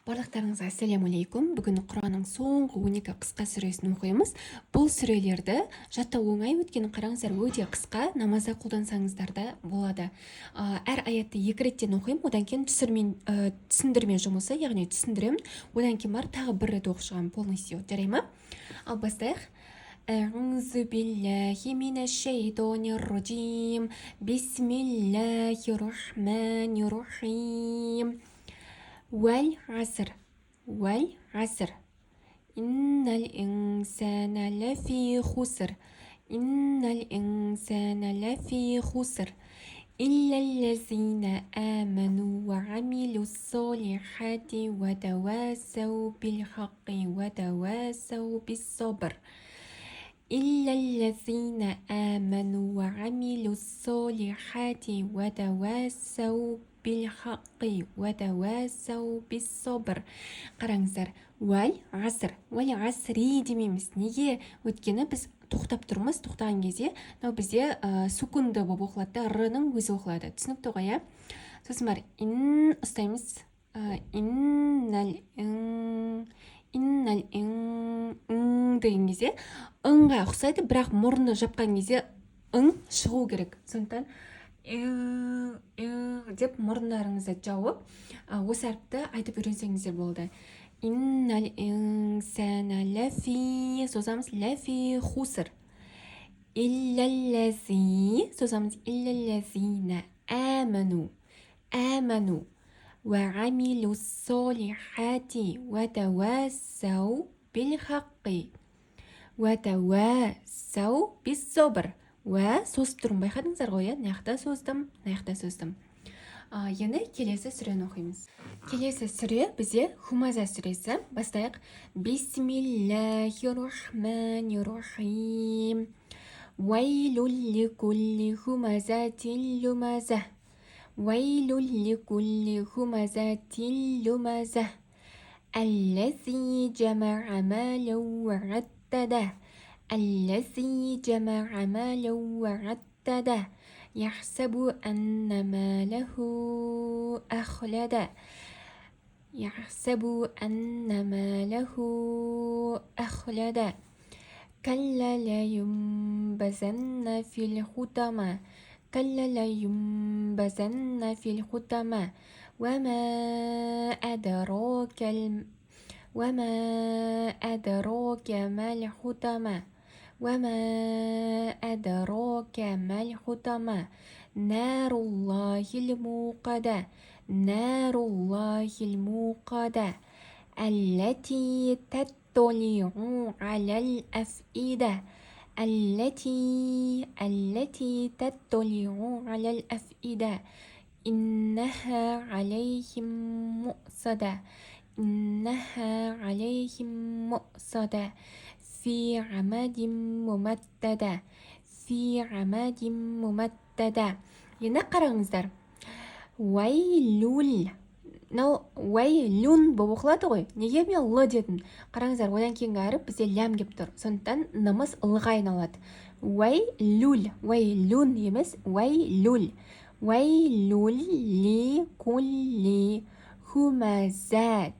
Барлықтарыңызға ассалаумалейкум. Бүгін Құранның соңғы 12 қысқа сүресін оқимыз. Бұл сүрелерді жаттау оңай, өйткені қараңыздар, өте қысқа, намазда қолдансаңыздар да болады. Әр аятты 2 реттен оқимын, одан кейін түсіндірме жұмысы, яғни түсіндіремін. Одан кейін бар тағы бір рет оқып шығамын полностью. Жарай ма? Ал бастайық. أعوذ بالله من الشيطان الرجيم بسم الله الرحمن الرحيم والعصر والعصر إن الإنسان لفي خسر إن الإنسان لفي خسر إلا الذين آمنوا وعملوا الصالحات وتواصوا بالحق وتواصوا بالصبر إلا الذين آمنوا وعملوا الصالحات وتواصوا بالحق وتواصوا بالصبر. Қараңыздар, уәл асри демейміз. Неге? Өйткені біз тоқтап тұрмыз, тоқтаған кезде мынау бізде сукунды болып оқылады, р-ның өзі оқылады. Түсінікті ғой, иә? Сосын бар, ин ұстаймыз. Иннал деген кезде ыңға ұқсайды, бірақ мұрны жапқан кезде ың шығу керек. Сондықтан деп мұрындарыңызды жауып, осы әріпті айтып үйренсеңіздер болды. Иннал инсана лафи, созамыз лафи хуср. Иллаллази, созамыз иллаллазина аману, аману. وعملوا الصالحات وتواصوا بالحق وتواصوا بالصبر. Созып тұрмын, байқадыңыздар ғой, наяқта создым. Енді келесі сүрені оқимыз. Келесі сүре бізде Хумаза сүресі. Бастайық. Бисмиллахир-рахманир-рахим. Вайлул ликулли хумазатин люмаза. ويل لكل همزة لمزة الذي جمع مالا وعدده الذي جمع مالا وعدده يحسب أن ماله أخلده يحسب أن ماله أخلده كلا لينبذن في الحطمة كلا لينبذن في الحطمة وما أدراك ما الحطمة وما أدراك ما الحطمة نار الله الموقدة نار الله الموقدة التي تطلع على الأفئدة التي تطلع على الأفئدة إنها عليهم مؤصدة إنها عليهم مؤصدة في عمد ممددة في عمد ممددة. Енді қараңыздар. Уайлул. Уайлун болып оқылады ғой. Неге мен л дедім? Қараңыздар, одан кейінгі әріп бізде лям кеп тұр. Сондықтан нымыз лға айналады. Уайлун емес, уайлул. Уайлул ли кулли хумазатил.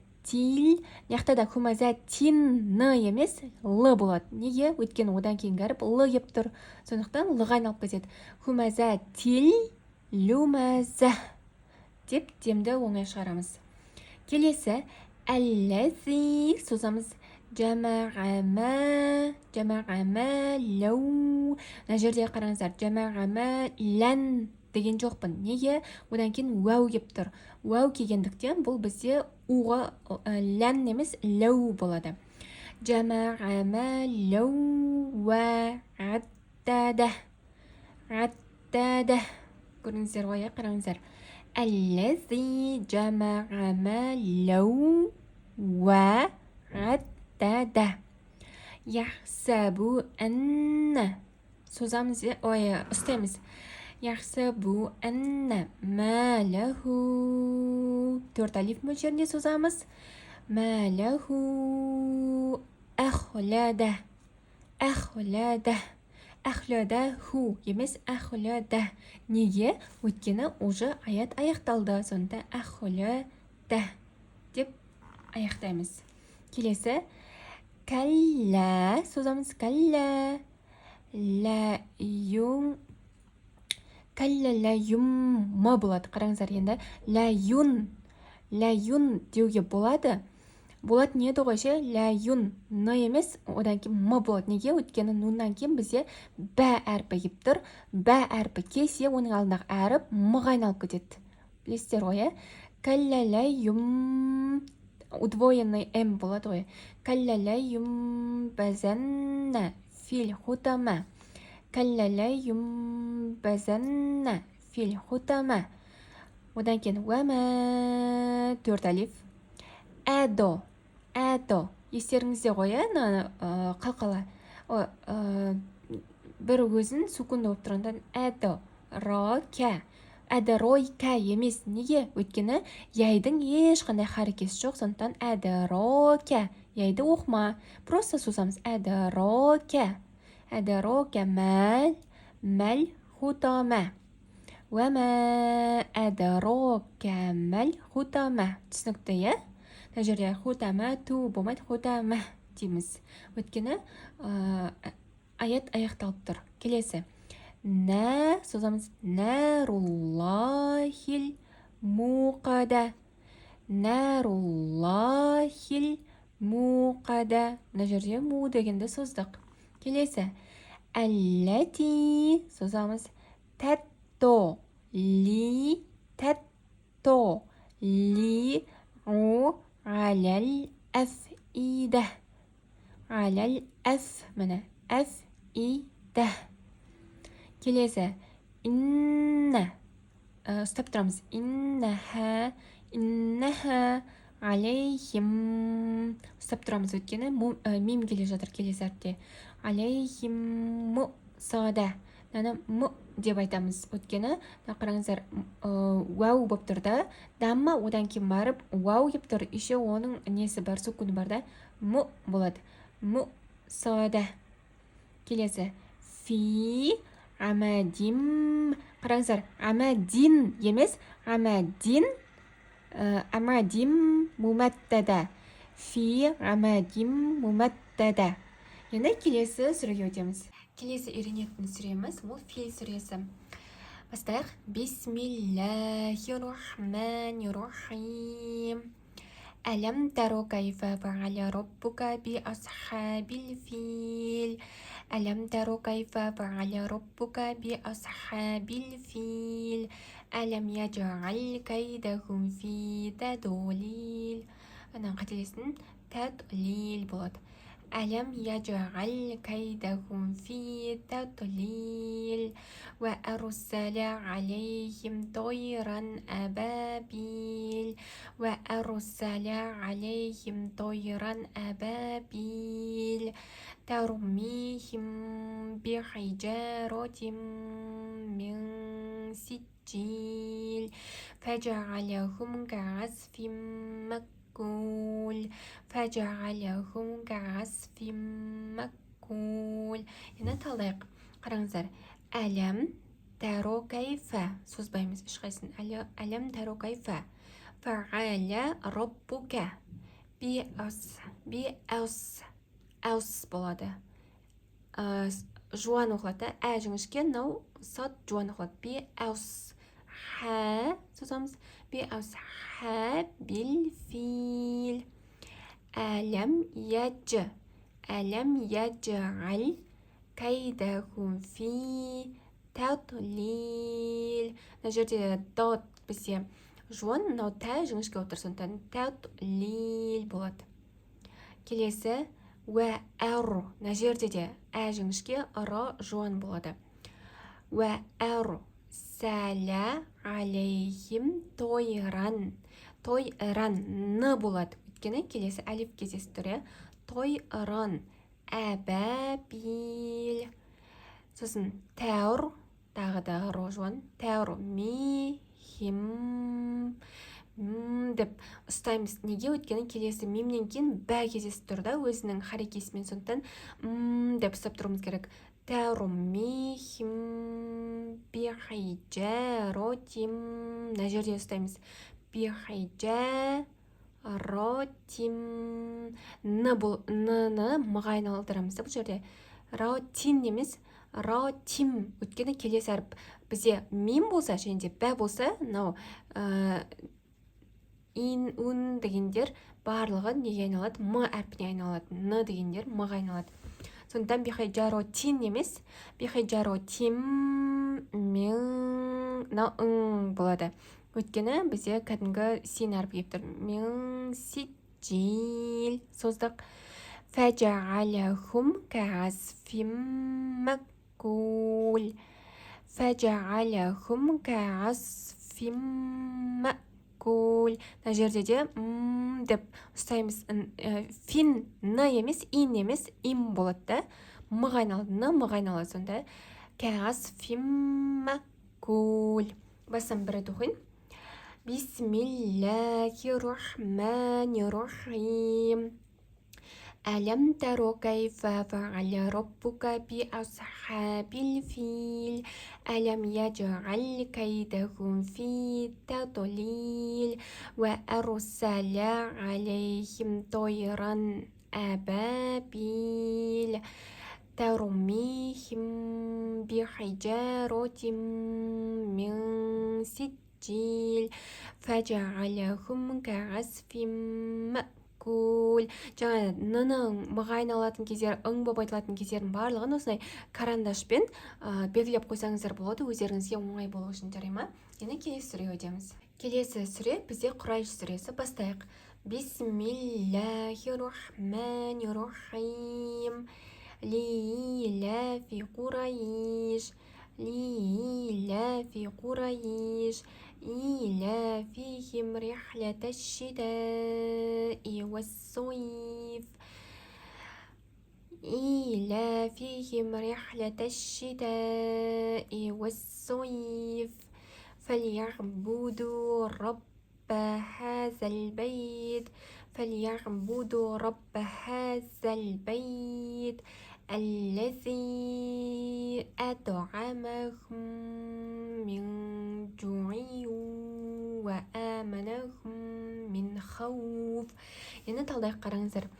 Яқта да хумазатинны емес, л болады. Неге? Өйткені одан кейінгі әріп л кеп тұр. Сондықтан лға айналып кетеді. Хумазатил люмаза деп демді оңай шығарамыз. Келесі әлләзи, созамыз жамағама ләу. Мына жерде қараңыздар, жамағама лән деген жоқпын. Неге? Одан кейін уәу кеп тұр. Уәу кегендіктен бұл бізде уға лән емес ләу болады. Жамағама ләу уә аттада. Көріңіздер ғой, қараңыздар. الذي جمع مالا وعدده يحسب أن سوزامز استمز يحسب أن ماله төрт алиф мөлшерінде созамыз. ماله أخلده Ахлада-ху емес ахлада. Неге? Өйткені уже аят аяқталды. Сонда ахлада деп аяқтаймыз. Келесі кәллә созамыз. Кәллә лә юн кәллә лә юмма болады. Қараңыздар, енді лә юн деуге болады. Болады не еді ғой ше? Лә юн ны емес, одан кейін м болады. Неге? Өйткені нуннан кейін бізде бә әрпі кеп тұр. Бә әрпі келсе, оның алдындағы әріп мға айналып кетеді. Білесіздер ғой, е? Кәллә лә юм удвоенный м болады ғой. Кәллә лә юм бәзәннә фил хутама. Кәллә лә юм бәзәннә фил хутама. Одан кейін уәмә 4 алиф. Әдо. Естеріңізде ғой, қалқала. Бір өзін сукунды болып тұрғандан әдо. Ро кә. Әді рой кә емес. Неге? Өйткені яйдың ешқандай харекесі жоқ. Сондықтан әді ро кә. Яйды оқма. Просто созамыз. Әді ро кә. Әді ро кә мәл хутама. Уәмә әді ро кә мәл хутама. Түсінікті, е? Мына жерде хутама ту болмайды, хутама дейміз. Өйткені аят аяқталып тұр. Келесі. Нә созамыз. Нәруллахил муқада. Нәруллахил муқада. Мына жерде му дегенді создық. Келесі. Әлләти созамыз. Тәтто ли тәтто ли у аләл әфидә. Аләл әф. Міне әфидә. Келесі. Инна. Ұстап тұрамыз. Иннаха алейхим. Ұстап тұрамыз, өткені мим келе жатыр келесі әріпте. Алейхим мұсада. Мұ деп айтамыз. Өткені, қараңыздар, уау болып тұрда. Дамма одан кейін барып, уау кеп тұр. Еще оның несі бар, сукуны бар да. Мұ болады. Мұсада. Келесі. Фи амадим. Қараңыздар, амадин емес, амадин муматтада. Фи амадим муматтада. Енді келесі сүреге өтеміз. Келесі үйренетін сүреміз, ол фил сүресі. Бастайық. Бисмиллахир-рахманир-рахим. Әлем таро кайфа фа'аля роббука би асхабил фил. Әлем таро кайфа фа'аля роббука би асхабил фил. Әлем яджағал кайдахум фи тадолил. Анан қателесін тадолил болады. Әлем яджағал кайдахум фи тадолил. Ва арусаля алейхим тойран абабил. Ва арусаля алейхим тойран абабил. ترميهم بحجارة من سجيل فجعلهم كعصف مأكول. Енді талдайық. Қараңыздар. Әлем таро кайфа. Созбаймыз ешқайсын. Әлем таро кайфа. Фа'аля роббука би әус болады. Жуан оқылады. Жіңішке, нау сот жуан оқылады. Би әус. Ха созамыз. Би әус. Ха бил фил. Әлем яджғал кайдахум фи тәутлил. Мына жерде дот бізде жуан, нау тә жіңішке отыр. Сондықтан тәутлил болады. Келесі. Уә әру. Мына жерде де жіңішке, ро жуан болады. Уә әру сәлә алейхим тойран. Тойран ны болады. Өйткені келесі әліп кезесі түрі. Тойран әбәбил. Сосын тәур, тағы да ро жуан. Тәур михим деп ұстаймыз. Неге? Өйткені келесі мимнен кейін бә кезесі тұрда өзінің харекесімен. Сондықтан деп ұстап тұруымыз керек. Тәрумихим бихайджаротим. Мына жерде ұстаймыз. Бихайджаротим. ротим. Ны мыға айналдырамыз бұл жерде. Ротин емес, ротим. Өйткені келесі әріп бізде мим болса және де бә болса, мынау ин, ун дегендер барлығы неге айналады? М әрпіне айналады. Н дегендер мыға айналады. Сондықтан бихайджаротин емес, бихайджаротим мен ың болады. Өйткені бізде кәдімгі син әрпі келіп тұр. Мен сиджил создық. Фәжағалахум кәғасфим мәккул. Фәжағалахум кәғасфим мәккул. Мына жерде де деп ұстаймыз. Фин ны емес, ин емес, им болады да. Мыға айналады, ны мыға айналады сонда. Кәғасфим мәккул. Басам бір рет оқиын. Бисмиллахир-рахманир-рахим. ألم تر كيف فعل ربك بأصحاب الفيل ألم يجعل كيدهم في تضليل وأرسل عليهم طيرا أبابيل ترميهم بحجارة من سجيل فجعلهم كعصف مأكول. жаңа ның мыға айналатын кездер, ың болып айтылатын кездердің барлығын осындай карандашпен белгілеп қойсаңыздар болады, өздеріңізге оңай болу үшін, жарай ма? Енді келесі сүре өтеміз. Келесі сүре бізде Құрайш сүресі. Бастайық. Бисмиллахир-рахманир-рахим. Лилафи Құрайш. لإيلاف قريش إيلافهم رحلة الشتاء والصيف إيلافهم رحلة الشتاء والصيف فليعبدوا رب هذا البيت فليعبدوا رب هذا البيت الذي أطعمهم من جوع وآمنهم من خوف. Енді талдай қараңыздар.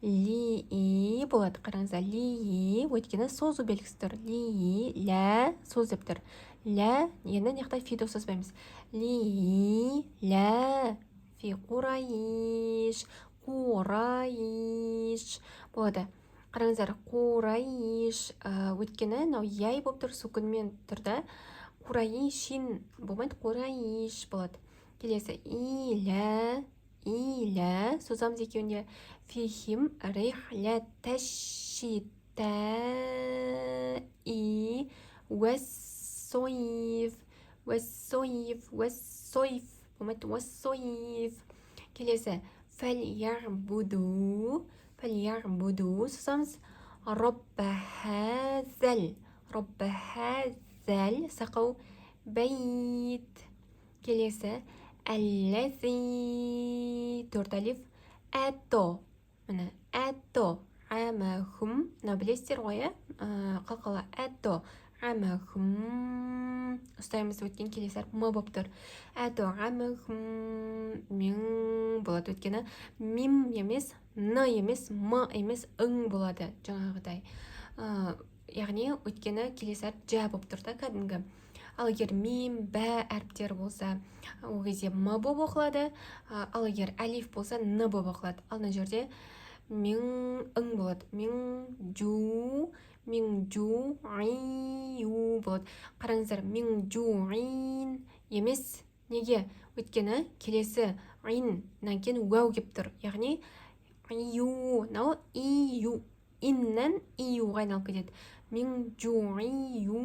Ли болады, қараңыздар. Ли өйткені созу белгісі тұр. Ли, ля, соз деп тұр. Ля, енді неқтай фиді созбаймыз. Ли, ля, фи Құрайш. Құрайш болады. Қараңыздар, Құрайш өткені нау яй болып тұр, сүкінмен тұрда. Құрайшин болмайды, Құрайш болады. Келесі иля, созамыз екеуінде фихим рихлята шитаи уассойф болмайды, уассойф. Келесі фәльярбуду созамыз робба хазал сақау бәйт. Келесі әлләзи төрт алиф әто. Міне әто амахум. Мына білесіздер ғой, қалқала әто амахум. Ұстаймыз, өткен келесі әріп мы болып тұр. Әто амахум мен болады, өткені мим емес, ны емес, мы емес, ың болады жаңағыдай. Яғни өткені келесі әріп жа болып тұр да, кәдімгі. Ал егер мим, бә әріптер болса, ол кезде мы болып оқылады. Ал егер әлиф болса, ны болып оқылады. Ал мына жерде мен ың болады. Мен жу айю болады. Қараңыздар, мен жу айн емес. Неге? Өйткені келесі айннан кейін уәу кеп тұр. Яғни айю, нау ию, иннен июға айналып кетеді. Мен жу айю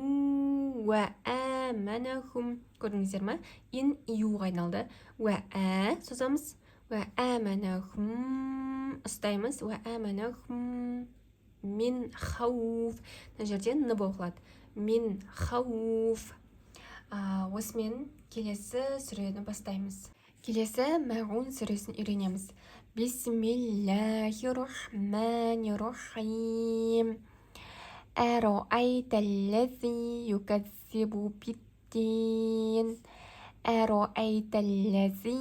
уә әмәнәхум. Көрдіңіздер ма? Ин июға айналды. Уә созамыз. Уә әмәнәхум ұстаймыз. Уә әмәнәхум min хауф. Мына жерде ны болып қалады. Min хауф. Осымен келесі сүрені бастаймыз. Келесі мәғун сүресін үйренеміз. Бисмиллахир-рахманир-рахим. Әроайтәлләзи юкәззибу биддин. Әроайтәлләзи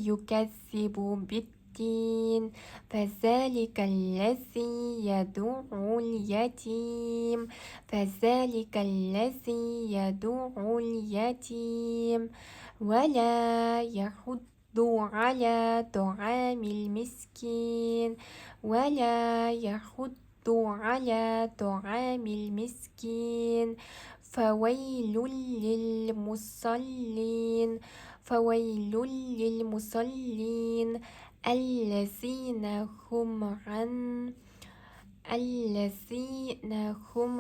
юкәззибу биддин. بالدين فذلك الذي يدعو اليتيم فذلك الذي يدعو اليتيم ولا يحض على طعام المسكين ولا يحض على طعام المسكين فويل للمصلين فويل للمصلين الذين هم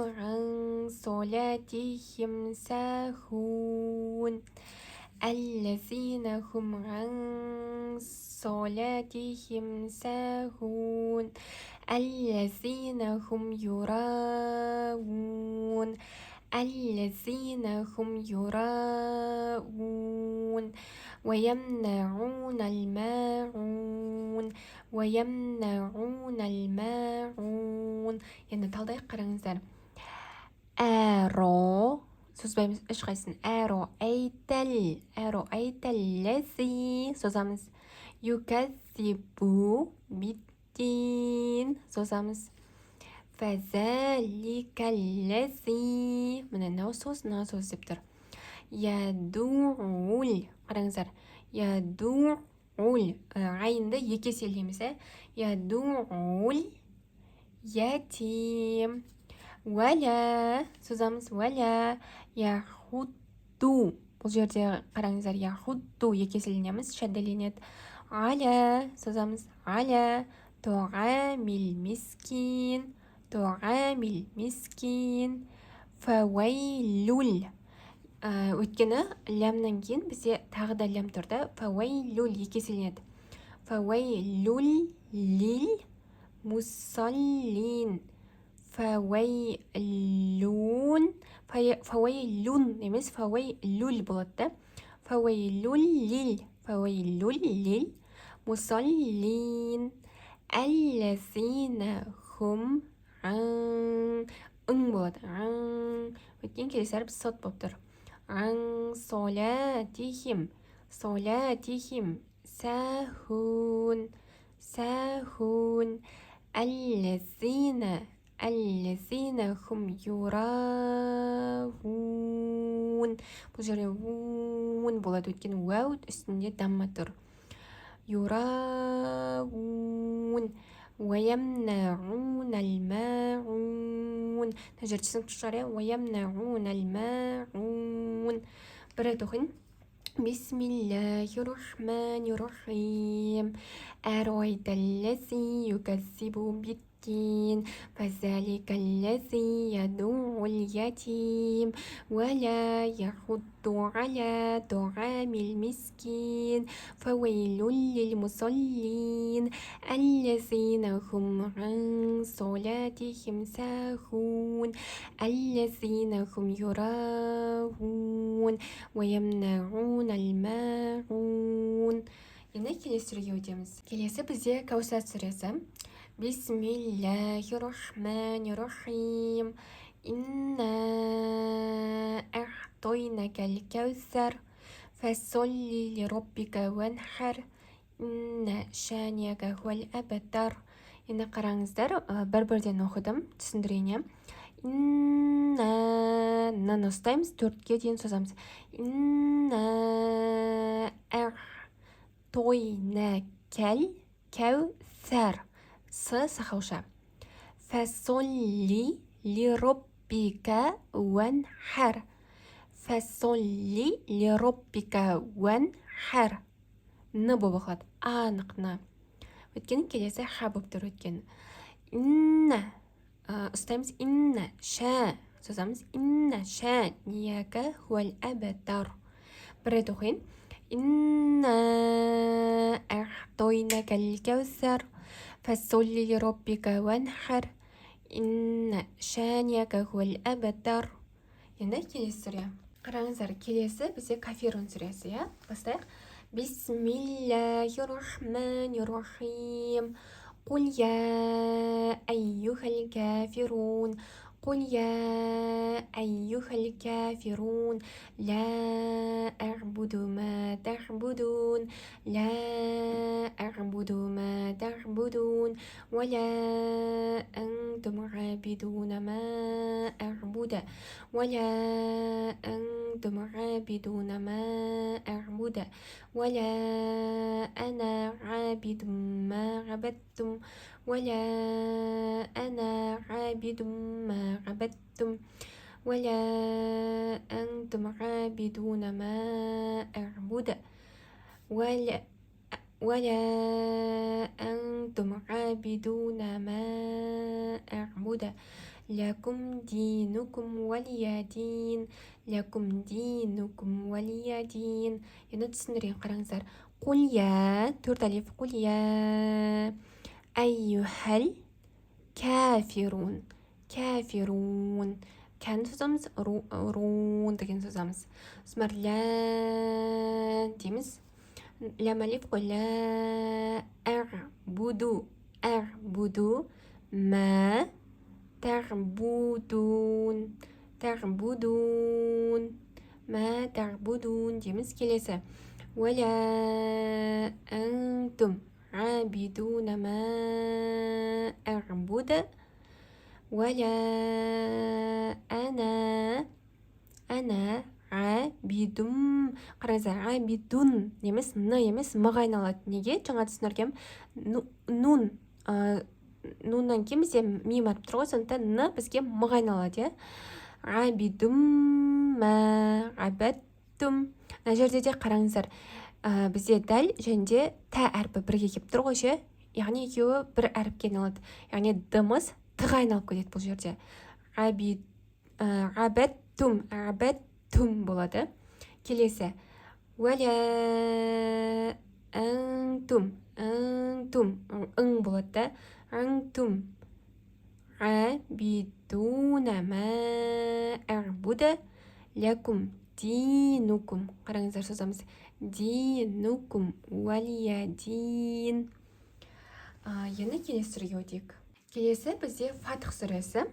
عن صلاتهم ساهون الذين هم عن صلاتهم ساهون الذين هم يراءون الذين هم يراءون ويمنعون الماعون يعني талдай қараңыздар созбаймыз үш қайсысын әроәйтәлләзи созамыз юкәззибу биддин созамыз фәзәликәлләзи міне мынау соз деп тұр ядуул қараңыздар ядуул ғайынды екі еселейміз ядуул ятим уәлә созамыз уәлә яхудду бұл жерде қараңыздар яхудду екі еселенеміз шәдделенеді аля созамыз аля туғамил мискин фәуәйлул өйткені лямнан кейін бізде тағы да лям тұрды фәуәйлул екі еселенеді фәуәйлул лил муссаллин фәуәйлун емес фәуәйлул болады да фәуәйлул лил муссаллин әлләзина хум болады өткен келесі әріп сот болып тұр солятихим сахун әлләзина хум юраун бұл жерде уун болады өткен уәу үстінде дамма тұр юраун ويمنعون الماعون نجر تسنك الشرع ويمنعون الماعون براتوخن بسم الله الرحمن الرحيم أرأيت الذي يكذب بالدين فذلك الذي يدعو اليتيم ولا يحض على طعام المسكين فويل للمصلين الذين هم عن صلاتهم ساهون الذين هم يراءون ويمنعون الماعون Енді келесі сүреге өтеміз. Келесі бізде Каусар сүресі. Бисмиллахир-рахманир-рахим. Инна аътойнакал каусар. Фасолли лираббика ванхар. Инна шанияка хуал абтар. Енді қараңыздар, бір-бірден оқыдым, түсіндірейін. Инна ұстаймыз, төртке дейін созамыз. Инна аътойнакал каусар. сахауша. Фасолли лираббика ванхар. Фасолли лираббика ванхар. Болып оқылады. Анық. Өткен келесі ха болып тұр өткен. Инна. Ұстаймыз инна. Ша. Созамыз инна. Ша. Нияка хуал абтар. Бір рет оқиын. Инна аътойнакал каусар. فصل لربك وانحر إن شانيك هو الأبتر. Енді келесі сүре. Қараңыздар, келесі бізде кафирун сүресі, бастайық. Бисмиллахир-рахманир-рахим. Қул я айюхал кафирун. قل يا أيها الكافرون لا أعبد ما تعبدون لا أعبد ما تعبدون ولا أنتم عابدون ما أعبد ولا أنتم عابدون ما أعبد ولا أنا عابد ما عبدتم ولا أنا عابد ما عبدتم ولا أنتم عابدون ما أعبد ولا أنتم عابدون ما أعبد لكم دينكم ولي دين لكم دينكم ولي دين. Енді түсіндірейін, қараңыздар. قل يا төрт алиф. قل يا أيها الكافرون كافرون كان созамыз, рун деген созамыз. Смар لا дейміз. لام ألف قل لا أعبد ما تعبدون ما تعبدون дейміз. Келесі ولا أنتم عابدون ما أعبد ولا أنا عابدум. Қараңыздар, عابدун емес, емес, мыға айналады. Неге? Жаңа түсіндіргем, нуннан кейін бізде мим әріп тұр ғой, сондықтан н бізге мыға айналады. عابدум ма عبدتум. Мына жерде де қараңыздар, бізде дәл және де тә әрпі бірге келіп тұр ғой, ше. Яғни екеуі бір әріпке айналады. Яғни дымыз тыға айналып кетеді бұл жерде. عبدتум болады. Келесі ولا أنتم ың болады. أنتم عابدون ما أعبد لكم دينكم. қараңыздар, созамыз. دينكم ولي دين. Енді келесі сүреге өтейік. Келесі бізде Фатх сүресі.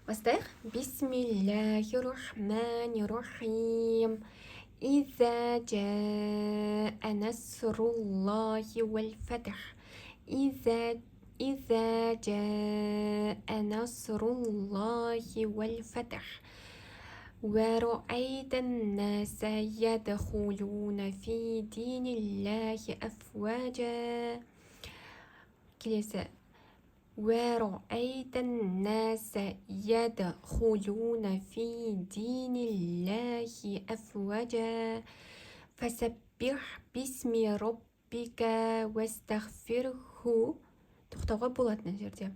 Бастайық. Бисмиллахир-рахманир-рахим. إذا جاء نصر الله والفتح إذا جاء نصر الله والفتح ورأيت الناس يدخلون في دين الله أفواجا. كليسة ورأيت الناس يدخلون في دين الله أفواجا فسبح باسم ربك واستغفره. тоқтауға болады мына жерде.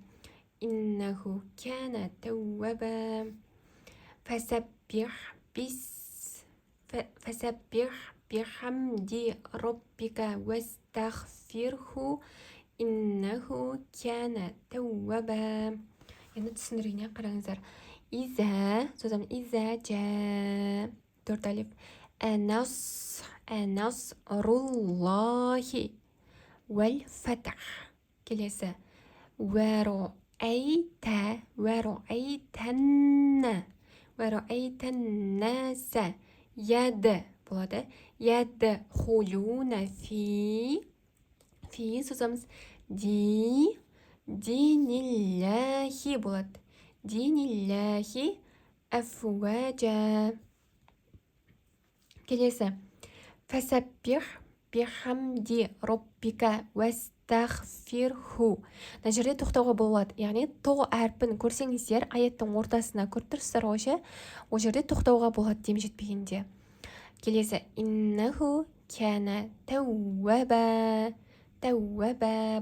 إنه كان توابا. فسبح بحمد ربك واستغفره إنه كان توابا. Енді түсіндірейін, қараңыздар. إذا جاء төрт алиф. نصر الله والفتح. келесі ورأيت الناس болады. يدخلون في созамыз. دين الله болады. دين الله أفواجا. келесі فسبح بحمد ربك واستغفره. мына жерде тоқтауға болады. Яғни тоқ әрпін көрсеңіздер, аяттың ортасына көріп тұрсыздар ғой, ше. Ол жерде тоқтауға болады дем жетпегенде. келесі إنه كان توابا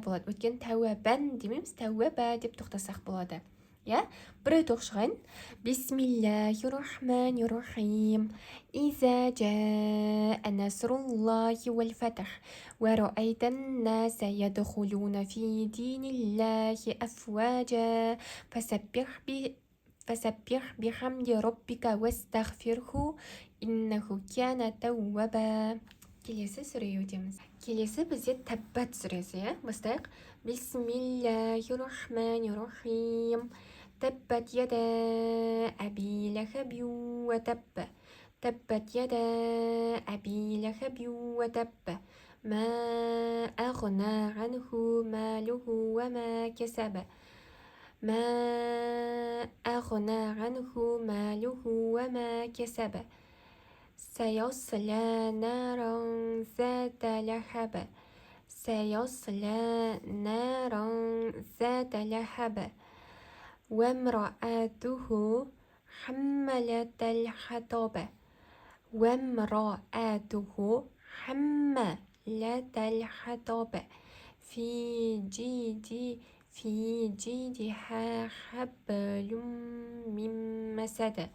болады. Өткен тәуәбән демейміз, тәуәбә деп тоқтасақ болады. бір рет оқып Бисмиллахир-рахманир-рахим. إذا جاء نصر الله والفتح ورأيت الناس يدخلون في دين الله أفواجا فسبح بحمد ربك واستغفره إنه كان توابا. келесі сүре өтеміз. келесі бізде Таббат сүресі. Бастайық. Бисмиллахир-рахманир-рахим. تبت يدا أبي لهب وتب تبت يدا أبي لهب وتب ما أغنى عنه ماله وما كسب ما أغنى عنه ماله وما كسب سيصلى نارا ذات لهب سيصلى نارا ذات لهب وامرأته حملة الحطب وامرأته حملة الحطب في جيدها حبل من مسد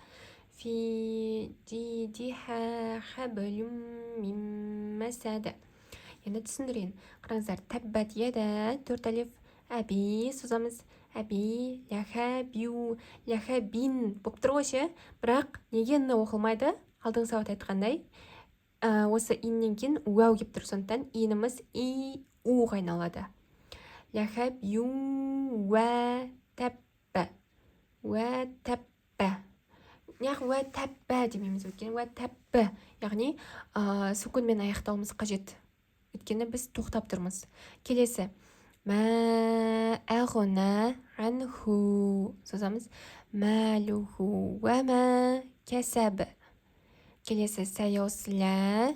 في جيدها حبل من مسد. Енді түсіндірейін. Қараңыздар, тәббәт еда төрт әлif әби созамыз. Әби, ләхәбю, ләхәбин болып тұр ғой ше. Бірақ неге ны оқылмайды? Алдың сауат айтқандай, осы иннен кейін уәу кеп тұр. Сондықтан иніміз и уға айналады. Ләхәбю уә тәббә. Уә тәббә. Яғни уә тәббә демейміз өткен. Уә тәббә. Яғни сүкінмен аяқтауымыз қажет. Өткені біз тоқтап тұрмыз. Келесі. Мә әғына әнху. Созамыз. Мәлуху вә мә кәсәбі. Келесі. Сәйослә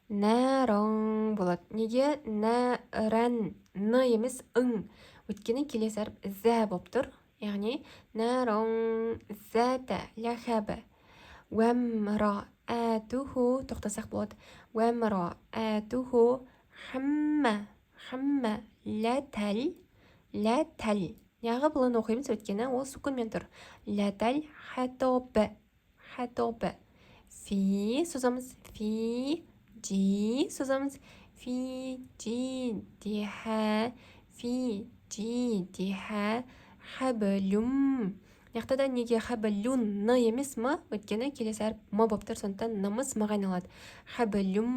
нәран болады. Неге нәрән? Ны емес ың. Өткені келесі әріп зә болып тұр. Яғни нәран зәті ләхәбі. Вәмра әтуху. Тоқтасақ болады. Вәмра әтуху хамма ләтәл яғы бұлын оқимыз өткені ол сүкінмен тұр. Ләтәл хәтобі фи созамыз. Фи жи созамыз. Фи жидиха хәбілум. Яқта да неге хәбілун ны емес ма? Өткені келесі әріп ма болып тұр. Сондықтан нымыз маға айналады. Хәбілум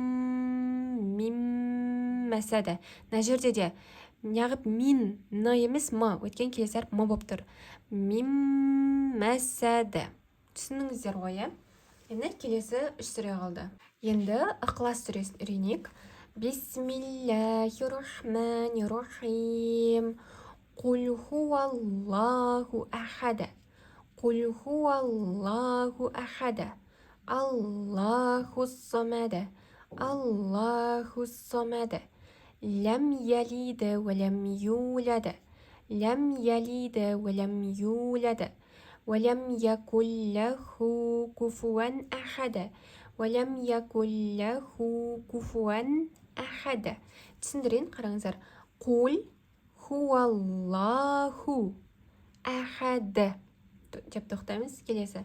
мим мәсәді. Мына жерде де неғып мин ны емес ма? Өткен келесі әріп ма болып тұр. Мим мәсәді. Түсініңіздер ғой, е? Енді келесі үш сүре қалды. Енді Ықылас сүресін үйренейік. Бисмиллахир-рахманир-рахим. Құл хуаллаху ахада. قل هو الله أحد الله الصمد الله الصمد لم يلد ولم يولد لم يلد ولم يولد ولم يكن له كفوا أحد ولم يكن له كفوا أحد. Түсіндірейін, қараңыздар. قل هو الله أحد деп тоқтаймыз. Келесі.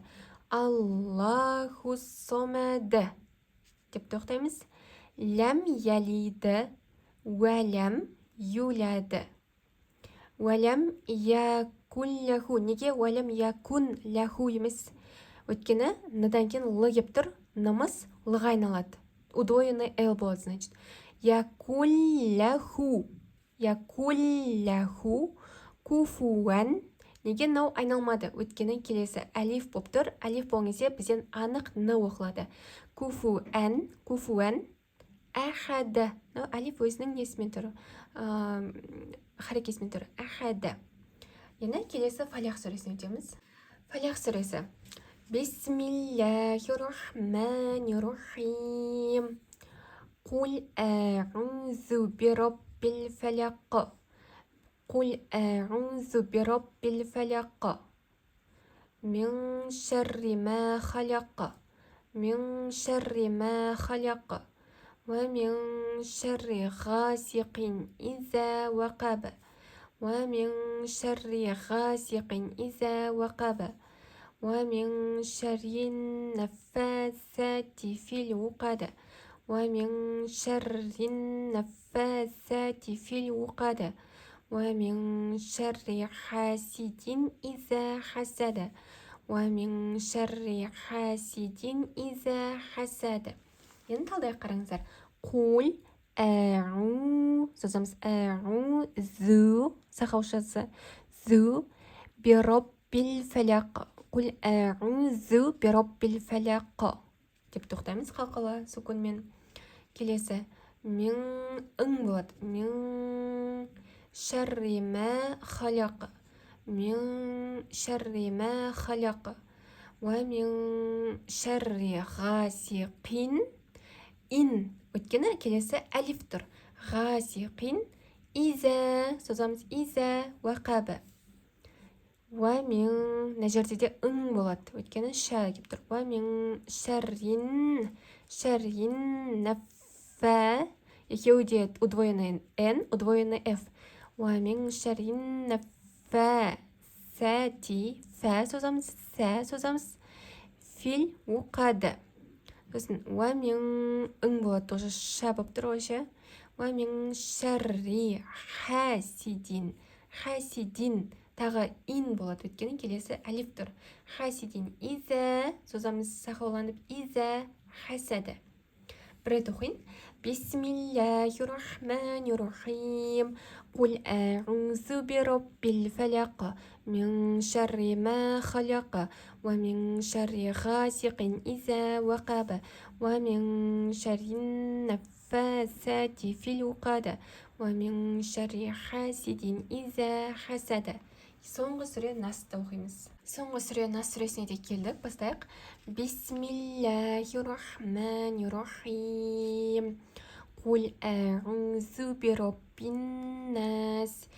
Аллаху сомады деп тоқтаймыз. Ләм ялиді вәләм юлады. Вәләм якун ләху. Неге вәләм якун ләху емес? Өткені ныдан кейін лы кеп тұр. Нымыз лыға айналады. Удвоенный л болады, значит. Якун ләху. Якун ләху куфуан. Неге нау айналмады? Өткені келесі әлиф болып тұр. Әлиф болыңызде бізден анық ны оқылады. Куфуан, әхады. Әлиф өзінің несімен тұр? Харекесімен тұр. Әхады. Енді келесі Фалях сүресіне өтеміз. Фалях сүресі. Бисмиллахир-рахманир-рахим. Құл әғузу бираббил фалақ. قل أعوذ برب الفلق من شر ما خلق من شر ما خلق ومن شر غاسق إذا وقب ومن شر غاسق إذا وقب ومن شر النفاثات في العقد ومن شر النفاثات في العقد ومن شر حاسد إذا حسد ومن شر حاسد إذا حسد. Енді талдай қараңыздар. Құл әу созамыз әу зу сақаушасы зу бироббил الفلق قل أعوذ برب الفلق деп тоқтаймыз қалқала сүкінмен. Келесі min болады. Min шарри ма халақ. Min шарри ма халақ. Ва min шарри ғасиқин. Ин өткені келесі әлиф тұр. Ғасиқин иза созамыз иза уақабы. Ва min мына жерде де болады. Өткені ша кеп тұр. Ва min шаррин наффа. Екеуі де удвоенный N, удвоенный F. Ва min шаррин наффа. Сәти. Фә созамыз. Фил уқады. Сосын ва min болады. Тоже ша болып тұр ғой. Ва min шарри хасидин. Хасидин. Тағы ин болады. Өткені келесі әлиф тұр. Хасидин иза. Созамыз сақауланып иза хасады. Бір рет оқиын. Бисмиллахир-рахманир-рахим. Қул аъузу бираббил фалақ. Мин шарри ма халақ. Ва мин шарри ғасиқин иза уақаб. Ва мин шарри наффасати фил уқад. Ва мин шарри хасидин иза хасад. Соңғы сүре Насты оқимыз. Соңғы сүре Нас сүресіне де келдік. Бастайық. Бисмиллахир-рахманир-рахим. Қул аъузу бираббин нас.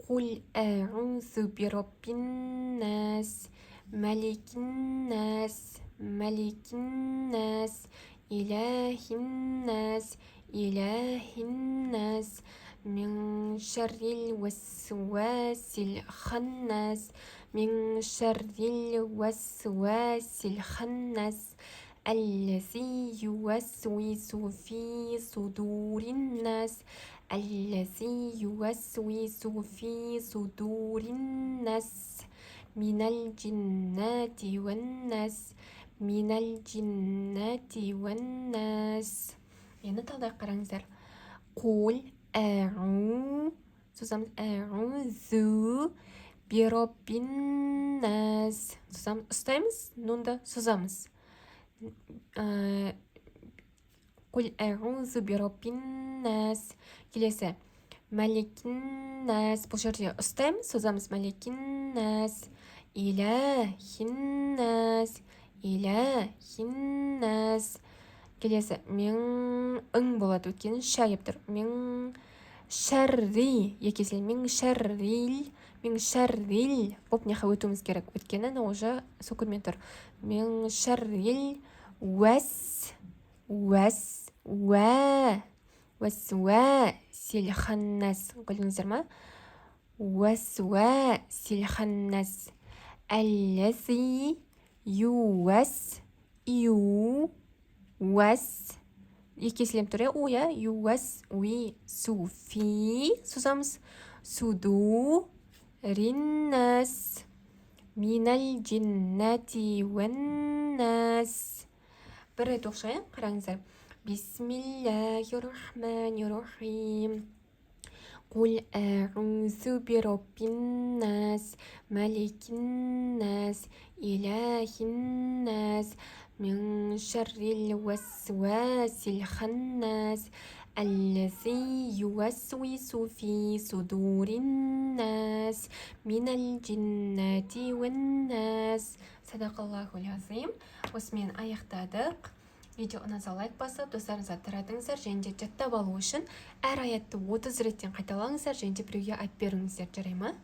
Қул аъузу бираббин нас. Маликин нас. Маликин нас. Илахин нас. Илахин нас. من شر الوسواس الخناس. من شر الوسواس الخناس الذي يوسوس في صدور الناس. الذي يوسوس في صدور الناس من الجنة والناس. من الجنة والناس. يعني تقدر қараңыздар. قول أعوذ برب الناس. ұстаймыз, нунда созамыз. قل أعوذ برب الناس. келесі маликин нас. бұл жерде ұстаймыз, созамыз маликин нас. илахин нас. илахин нас. келесі мен болады. өткені ша кеп тұр. Мен шарри екесе мен шаррил. Мен шаррил боп неха өтуіміз керек. Өткені уже сүкінмен тұр. Мен шаррил уәсуәсил ханнас. көрдіңіздер ма? Уәсуәсил ханнас әлләзи екеселем тұр, уя суфи созамыз суду риннас минал джиннати уаннас. бір рет оқшайын, қараңыздар. Бисмиллахир-рахманир-рахим. قل أعوذ برب الناس ملك الناس إله الناس من شر الوسواس الخناس الذي يوسوس في صدور الناس من الجنة والناس. صدق الله العظيم. осымен аяқтадық. Видео ұнаса лайк басып, достарыңызға таратыңыздар, және де жаттап алу үшін әр аятты 30 реттен қайталаңыздар, және де біреуге айтып беріңіздер, жарай ма?